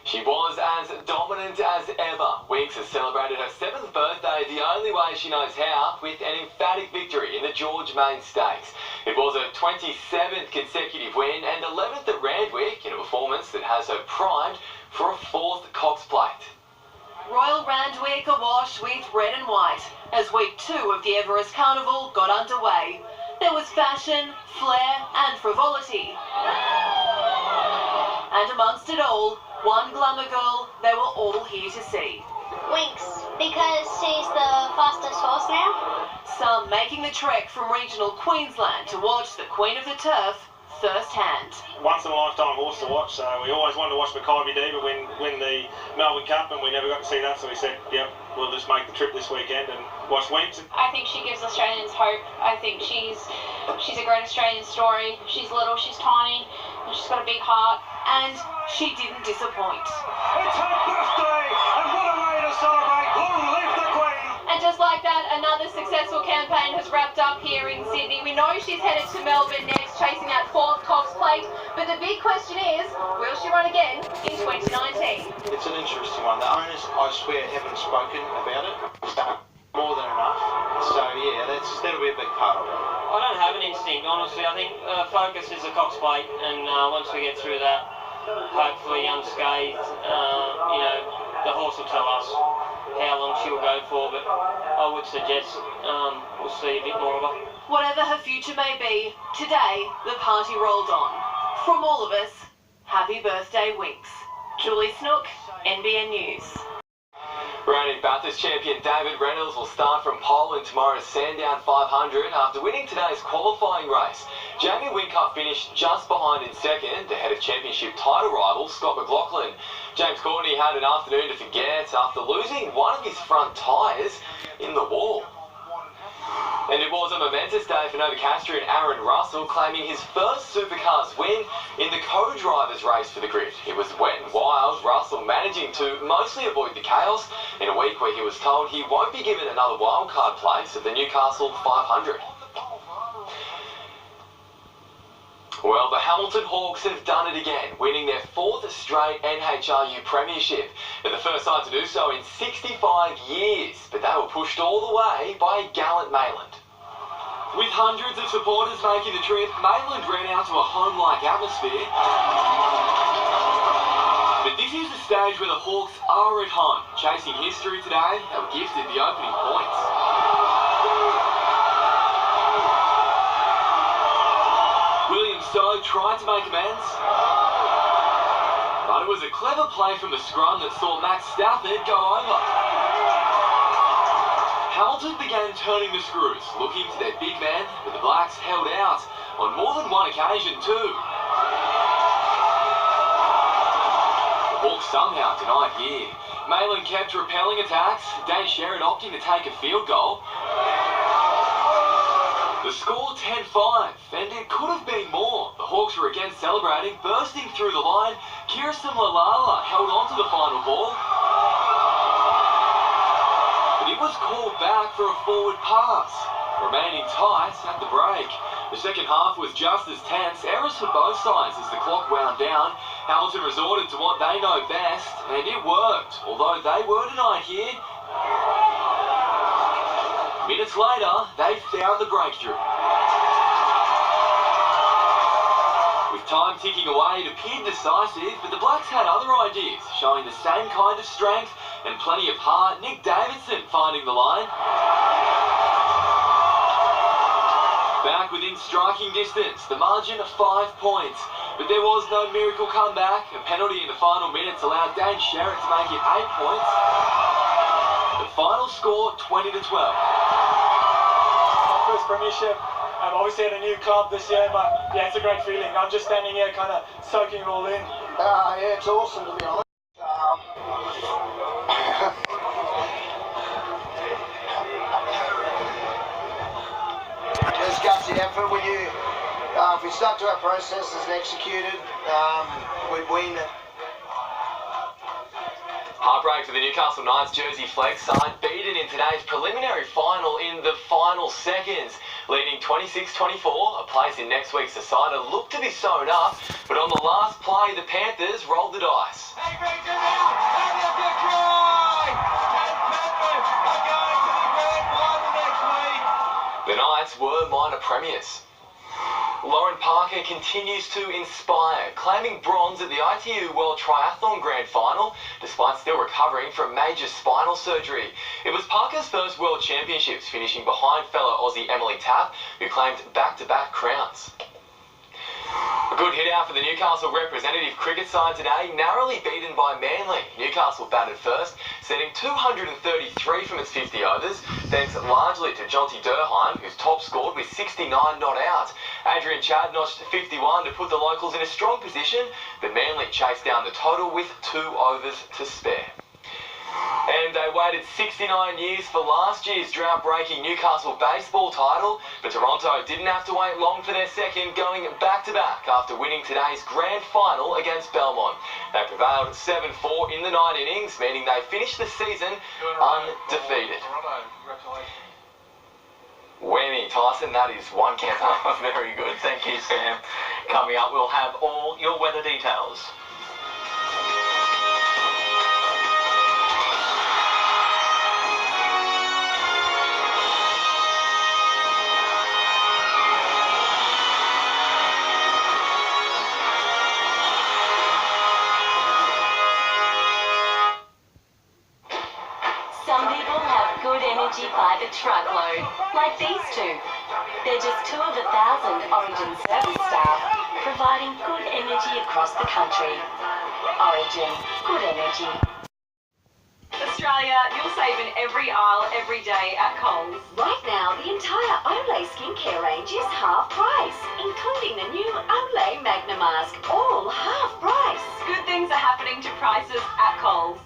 She was as dominant as ever. Winks has celebrated her 7th birthday the only way she knows how, with an emphatic victory in the George Main Stakes. It was her 27th consecutive win and 11th at Randwick in a performance that has her primed for a 4th Cox Plate. Royal Randwick awash with red and white as week 2 of the Everest Carnival got underway. There was fashion, flair and frivolity. And amongst it all, one glamour girl they were all here to see. Winks, because she's the fastest horse now. Some making the trek from regional Queensland to watch the Queen of the Turf firsthand. Once in a lifetime horse to watch, so we always wanted to watch Mackay Diva win the Melbourne Cup, and we never got to see that, so we said, yep, we'll just make the trip this weekend and watch Winks. I think she gives Australians hope. I think she's a great Australian story. She's little, she's tiny, and she's got a big heart. And she didn't disappoint. It's her birthday, and what a way to celebrate! Long live the Queen! And just like that, another successful campaign has wrapped up here in Sydney. We know she's headed to Melbourne next, chasing that 4th Cox Plate. But the big question is, will she run again in 2019? It's an interesting one. The owners, I swear, haven't spoken about it. It's done more than enough. So yeah, that'll be a big part of it. I don't have an instinct, honestly. I think focus is a Cox Plate, and once we get through that, hopefully unscathed, the horse will tell us how long she'll go for, but I would suggest we'll see a bit more of her. Whatever her future may be, today the party rolled on. From all of us, happy birthday, Winks. Julie Snook, NBN News. Reigning Bathurst champion David Reynolds will start from pole in tomorrow's Sandown 500 after winning today's qualifying race. Jamie Whincup finished just behind in second, ahead of championship title rival Scott McLaughlin. James Courtney had an afternoon to forget after losing one of his front tyres in the wall. And it was a momentous day for Novocastrian Aaron Russell, claiming his first Supercars win in the co-drivers race for the grid. It was wet and wild, Russell managing to mostly avoid the chaos in a week where he was told he won't be given another wildcard place at the Newcastle 500. Well, the Hamilton Hawks have done it again, winning their 4th straight NHRU premiership. They're the first side to do so in 65 years, but they were pushed all the way by a gallant Mayland. With hundreds of supporters making the trip, Mayland ran out to a home-like atmosphere. But this is the stage where the Hawks are at home. Chasing history today, they were gifted the opening points. So tried to make amends, but it was a clever play from the scrum that saw Max Stafford go over. Hamilton began turning the screws, looking to their big man, but the Blacks held out on more than one occasion too. The Hawks somehow denied here. Mayland kept repelling attacks, Dan Sherrod opting to take a field goal. The score 10-5, and it could have been more. The Hawks were again celebrating, bursting through the line. Kirsten Lalala held on to the final ball, but it was called back for a forward pass. Remaining tight at the break. The second half was just as tense, errors for both sides as the clock wound down. Hamilton resorted to what they know best, and it worked, although they were denied here. Minutes later, they found the breakthrough. With time ticking away, it appeared decisive, but the Blacks had other ideas, showing the same kind of strength and plenty of heart. Nick Davidson finding the line. Back within striking distance, the margin of 5 points. But there was no miracle comeback. A penalty in the final minutes allowed Dan Sherrod to make it 8 points. The final score, 20-12. First premiership. I'm obviously at a new club this year, but yeah, it's a great feeling. I'm just standing here kind of soaking it all in. Yeah, it's awesome to be honest. There's gutsy effort when you, if we stuck to our processes and executed, we'd win. Heartbreak for the Newcastle Knights jersey flex side, beaten in today's preliminary final in the final seconds, leading 26-24. A place in next week's decider looked to be sewn up, but on the last play, the Panthers rolled the dice. premiers. Lauren Parker continues to inspire, claiming bronze at the ITU World Triathlon Grand Final, despite still recovering from major spinal surgery. It was Parker's first World Championships, finishing behind fellow Aussie Emily Tapp, who claimed back-to-back crowns. A good hit out for the Newcastle representative cricket side today, narrowly beaten by Manly. Newcastle batted first, setting 233 from its 50 overs, thanks largely to Jonty Durheim, whose top scored with 69 not out. Adrian Chad notched 51 to put the locals in a strong position, but Manly chased down the total with 2 overs to spare. And they waited 69 years for last year's drought-breaking Newcastle baseball title, but Toronto didn't have to wait long for their second, going back-to-back after winning today's grand final against Belmont. They prevailed 7-4 in the 9 innings, meaning they finished the season undefeated. Whammy, Tyson, that is one campaign. Very good, thank you, Sam. Coming up, we'll have all your weather details. Some people have good energy by the truckload, like these two. They're just 2 of 1,000 Origin service staff, providing good energy across the country. Origin, good energy. Australia, you'll save in every aisle, every day at Coles. Right now, the entire Olay skincare range is half price, including the new Olay Magna Mask, all half price. Good things are happening to prices at Coles.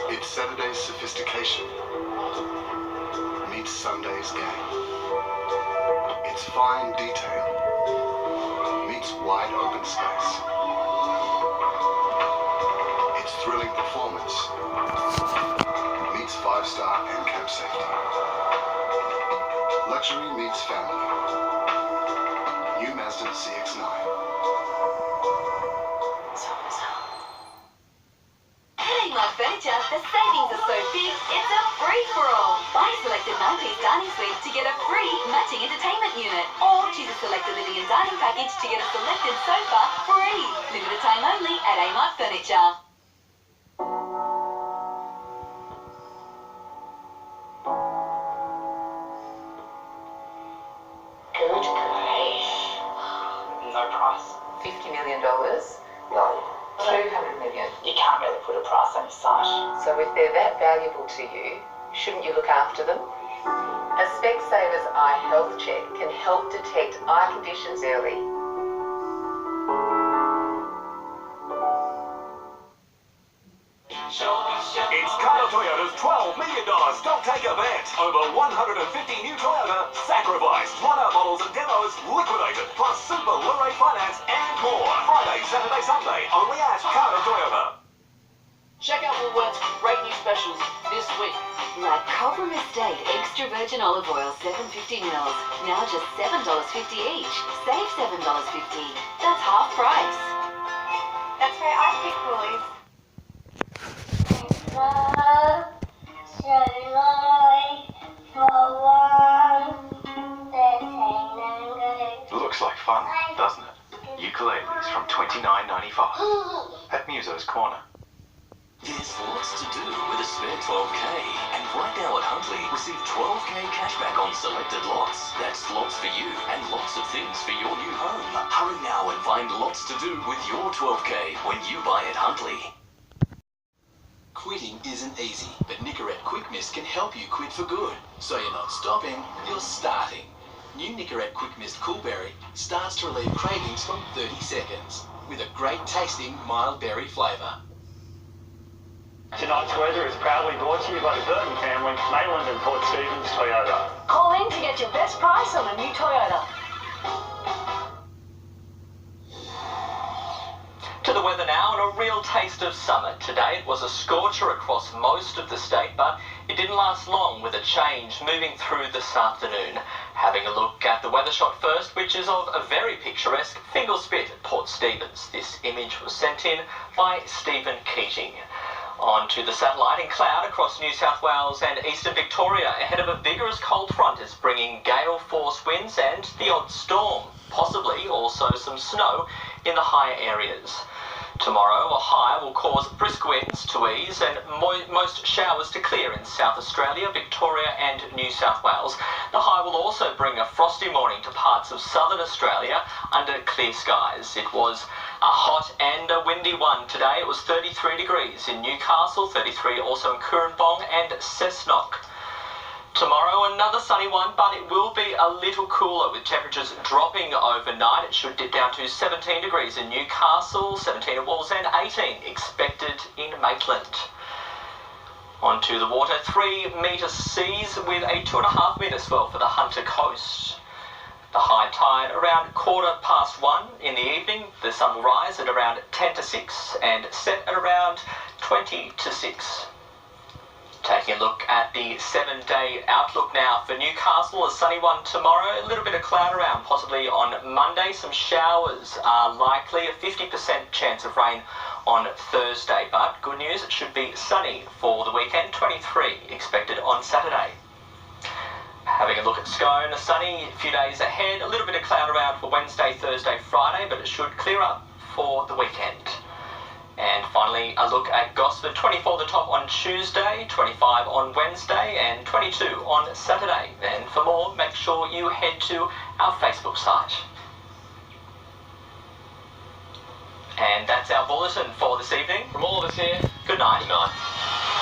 It's Saturday's sophistication meets Sunday's game. It's fine detail meets wide open space. It's thrilling performance meets 5-star and cab safety. Luxury meets family. New Mazda CX-9. Like furniture, the savings are so big, it's a free-for-all. Buy a selected 9-piece dining suite to get a free matching entertainment unit. Or choose a selected living and dining package to get a selected sofa free. Limited time only at Amart Furniture. Good grief. No price. $50 million? No. 200 million. You can't really put a price on your site. So if they're that valuable to you, shouldn't you look after them? A Specsavers Eye Health Check can help detect eye conditions early. It's Cottrill Toyota's $12 million stock take event. Over 150 new Toyota sacrificed, run-out models and demos liquidated, plus super low-rate finance and more. Friday, Saturday, Sunday, only at Cottrill Toyota. Check out Woolworth's great new specials this week. Like Cobram Estate Extra Virgin Olive Oil 750 mils, now just $7.50 each. Save $7.50. That's half price. That's why I pick Woolies. Looks like fun, doesn't it? Ukuleles from $29.95 at Muso's Corner. There's lots to do with a spare 12k, and right now at Huntley, receive 12k cashback on selected lots. That's lots for you and lots of things for your new home. Hurry now and find lots to do with your 12k when you buy at Huntley. Quitting isn't easy, but Nicorette Quick Mist can help you quit for good. So you're not stopping, you're starting. New Nicorette Quick Mist Coolberry starts to relieve cravings from 30 seconds, with a great tasting mild berry flavour. Tonight's weather is proudly brought to you by the Burton family, Mayland and Port Stephens Toyota. Call in to get your best price on the new Toyota. To the weather now, and a real taste of summer. Today it was a scorcher across most of the state, but it didn't last long, with a change moving through this afternoon. Having a look at the weather shot first, which is of a very picturesque Fingal Spit at Port Stephens. This image was sent in by Stephen Keating. On to the satellite. In cloud across New South Wales and eastern Victoria ahead of a vigorous cold front is bringing gale force winds and the odd storm, possibly also some snow in the higher areas. Tomorrow, a high will cause brisk winds to ease and most showers to clear in South Australia, Victoria and New South Wales. The high will also bring a frosty morning to parts of southern Australia under clear skies. It was a hot and a windy one today. It was 33 degrees in Newcastle, 33 also in Currambong and Cessnock. Tomorrow, another sunny one, but it will be a little cooler with temperatures dropping overnight. It should dip down to 17 degrees in Newcastle, 17 at Walls and 18 expected in Maitland. Onto the water, 3 metre seas with a 2.5 metre swell for the Hunter Coast. The high tide around 1:15 in the evening. The sun will rise at around 10 to 6 and set at around 20 to 6. Taking a look at the 7-day outlook now for Newcastle, a sunny one tomorrow, a little bit of cloud around possibly on Monday. Some showers are likely, a 50% chance of rain on Thursday, but good news, it should be sunny for the weekend, 23 expected on Saturday. Having a look at Scone, a sunny few days ahead, a little bit of cloud around for Wednesday, Thursday, Friday, but it should clear up for the weekend. And finally, a look at Gosford, 24 the top on Tuesday, 25 on Wednesday and 22 on Saturday. And for more, make sure you head to our Facebook site. And that's our bulletin for this evening. From all of us here, good night. Good night.